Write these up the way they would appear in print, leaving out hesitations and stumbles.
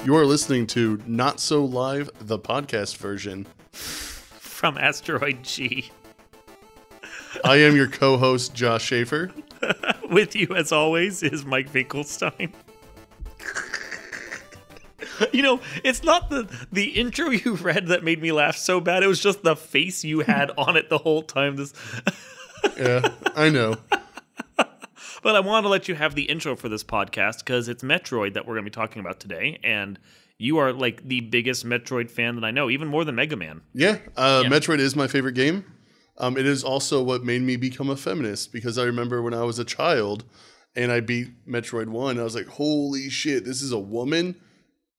You are listening to Not So Live, the podcast version. From Asteroid G. I am your co-host, Josh Schaefer. With you, as always, is Mike Finkelstein. You know, it's not the intro you read that made me laugh so bad. It was just the face you had on it the whole time. Yeah, I know. But I wanted to let you have the intro for this podcast because it's Metroid that we're going to be talking about today. And you are like the biggest Metroid fan that I know, even more than Mega Man. Yeah, Metroid is my favorite game. It is also what made me become a feminist because I remember when I was a child and I beat Metroid 1, I was like, holy shit, this is a woman.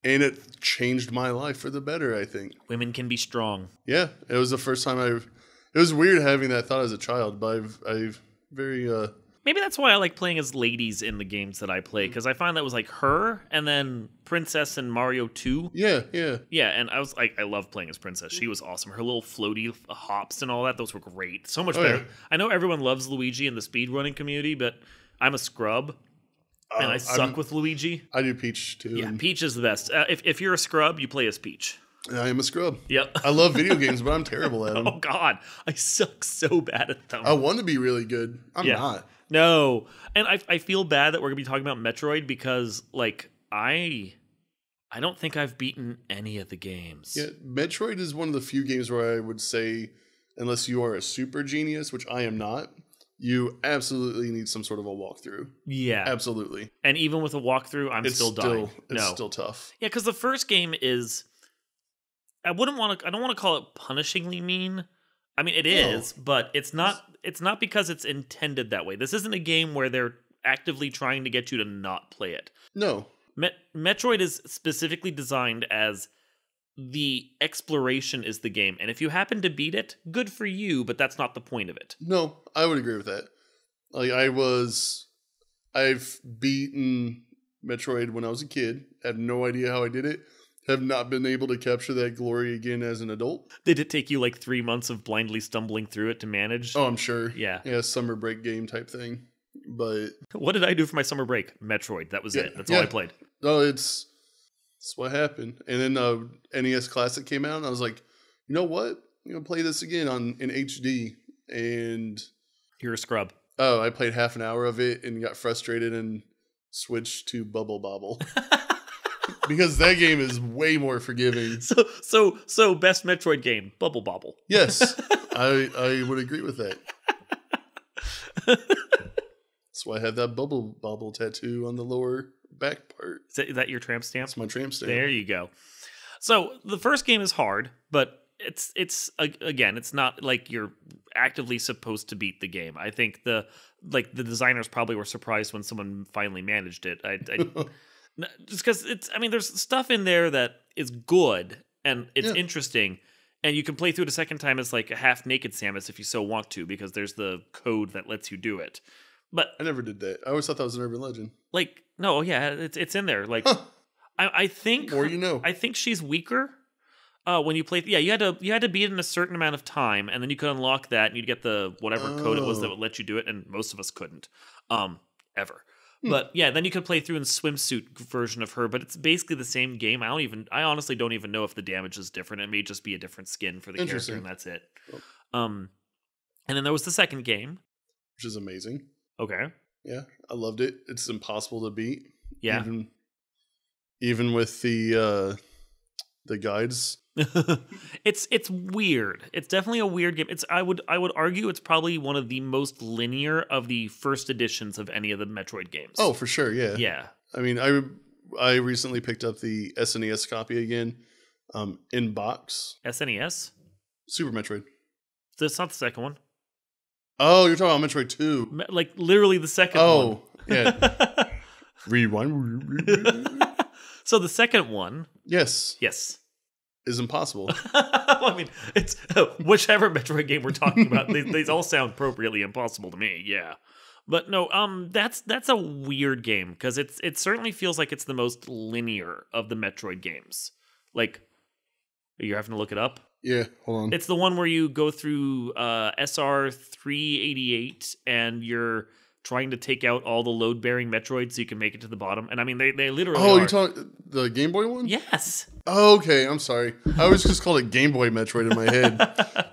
And it changed my life for the better, I think. Women can be strong. Yeah, it was the first time it was weird having that thought as a child, but I've very... Maybe that's why I like playing as ladies in the games that I play, because I find that was like her and then Princess and Mario 2. Yeah. Yeah, and I was like, I love playing as Princess. She was awesome. Her little floaty hops and all that, those were great. So much better. Yeah. I know everyone loves Luigi in the speedrunning community, but I'm a scrub. And I suck with Luigi. I do Peach, too. Yeah, Peach is the best. If you're a scrub, you play as Peach. I am a scrub. Yep. I love video games, but I'm terrible at them. Oh, God. I suck so bad at them. I want to be really good. I'm not. No. And I feel bad that we're going to be talking about Metroid because, like, I don't think I've beaten any of the games. Yeah, Metroid is one of the few games where I would say, unless you are a super genius, which I am not, you absolutely need some sort of a walkthrough. Yeah. Absolutely. And even with a walkthrough, I'm still dying. It's still tough. Yeah, because the first game is... I don't want to call it punishingly mean. I mean, it is, but it's not because it's intended that way. This isn't a game where they're actively trying to get you to not play it. No. Metroid is specifically designed as the exploration is the game. And if you happen to beat it, good for you, but that's not the point of it. No, I would agree with that. Like I've beaten Metroid when I was a kid. I have no idea how I did it. Have not been able to capture that glory again as an adult. Did it take you like 3 months of blindly stumbling through it to manage? Oh, I'm sure. Yeah. Yeah, summer break game type thing. But what did I do for my summer break? Metroid. That was it. That's all I played. No, it's what happened. And then NES Classic came out, and I was like, you know what? I'm gonna play this again in HD. And you're a scrub. Oh, I played half an hour of it and got frustrated and switched to Bubble Bobble. Because that game is way more forgiving. So best Metroid game, Bubble Bobble. Yes, I would agree with that. That's why I had that Bubble Bobble tattoo on the lower back part. Is that your tramp stamp? That's my tramp stamp. There you go. So the first game is hard, but it's again, it's not like you're actively supposed to beat the game. I think the designers probably were surprised when someone finally managed it. Just because there's stuff in there that is good and it's interesting, and you can play through it a second time as like a half naked Samus if you so want to, because there's the code that lets you do it. But I never did that. I always thought that was an urban legend. Like, no, yeah, it's in there. Like, I think, or you know, I think she's weaker when you play. Yeah, you had to beat it in a certain amount of time, and then you could unlock that, and you'd get the whatever code it was that would let you do it, and most of us couldn't, ever. But yeah, then you could play through in swimsuit version of her, but it's basically the same game. I honestly don't even know if the damage is different. It may just be a different skin for the character, and that's it. And then there was the second game, which is amazing. Okay. Yeah, I loved it. It's impossible to beat. Yeah. Even with the guides. It's weird. It's definitely a weird game. I would argue it's probably one of the most linear of the first editions of any of the Metroid games. Oh, for sure, yeah. Yeah. I mean, I recently picked up the SNES copy again, in box. SNES? Super Metroid. That's not the second one. Oh, you're talking about Metroid 2. Like literally the second one. Oh, yeah. Rewind. So the second one. Yes. Is impossible. I mean, it's whichever Metroid game we're talking about. They all sound appropriately impossible to me. Yeah, but no. That's a weird game because it certainly feels like it's the most linear of the Metroid games. Like, you're having to look it up. Yeah, hold on. It's the one where you go through SR 388 and you're trying to take out all the load-bearing Metroids so you can make it to the bottom. And I mean, they literally Oh, are. you talking the Game Boy one? Yes. Oh, okay, I'm sorry. I always just called it Game Boy Metroid in my head.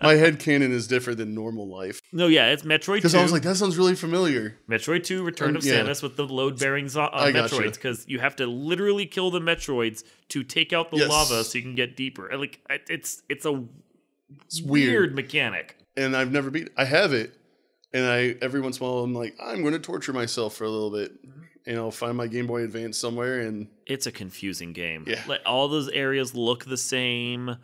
My head canon is different than normal life. No, yeah, it's Metroid 2. Because I was like, that sounds really familiar. Metroid 2, Return of Samus with the load-bearing I gotcha. Metroids, because you have to literally kill the Metroids to take out the lava so you can get deeper. And like, it's a weird mechanic. And I've never beat. I have it, and every once in a while I'm like, I'm going to torture myself for a little bit, and I'll find my Game Boy Advance somewhere, and it's a confusing game. Yeah, like, all those areas look the same.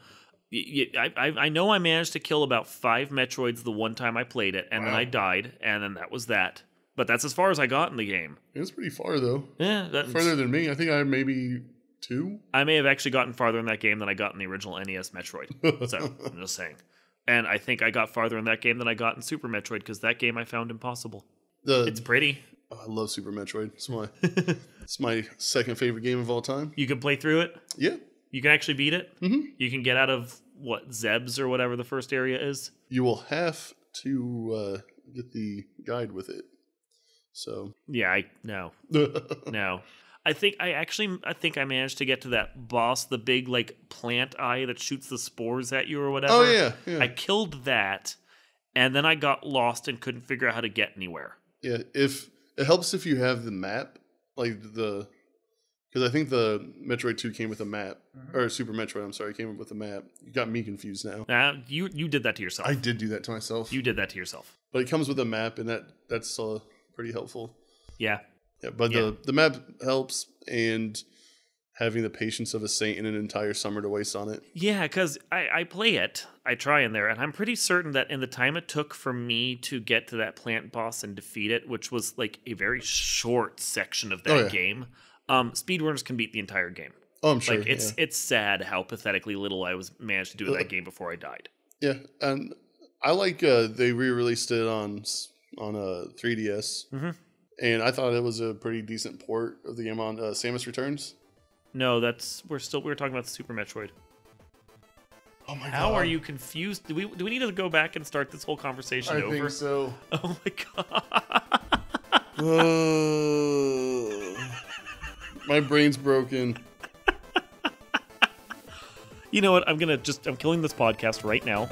I know I managed to kill about 5 Metroids the one time I played it, and then I died, and then that was that. But that's as far as I got in the game. It's pretty far though. Yeah, farther than me. I think I maybe 2. I may have actually gotten farther in that game than I got in the original NES Metroid. So I'm just saying. And I think I got farther in that game than I got in Super Metroid, because that game I found impossible. It's pretty. Oh, I love Super Metroid. It's my second favorite game of all time. You can play through it? Yeah. You can actually beat it? Mm-hmm. You can get out of, Zebs or whatever the first area is? You will have to get the guide with it. So. Yeah, No. I think I managed to get to that boss, the big plant eye that shoots the spores at you or whatever. Oh yeah. I killed that, and then I got lost and couldn't figure out how to get anywhere. Yeah, if it helps if you have the map, because I think the Metroid 2 came with a map, or Super Metroid, I'm sorry, came with a map. You got me confused now. You did that to yourself. I did do that to myself. You did that to yourself. But it comes with a map, and that's pretty helpful. Yeah. Yeah, but the map helps, and having the patience of a saint in an entire summer to waste on it. Yeah, because I play it. I try in there, and I'm pretty certain that in the time it took for me to get to that plant boss and defeat it, which was a very short section of that game, speedrunners can beat the entire game. Oh, I'm sure. It's sad how pathetically little I managed to do in that game before I died. Yeah, and I like they re-released it on 3DS. Mm-hmm. And I thought it was a pretty decent port of the game on Samus Returns. No, we're talking about the Super Metroid. Oh my god! How are you confused? Do we need to go back and start this whole conversation over? I think so. Oh my god! My brain's broken. You know what? I'm killing this podcast right now.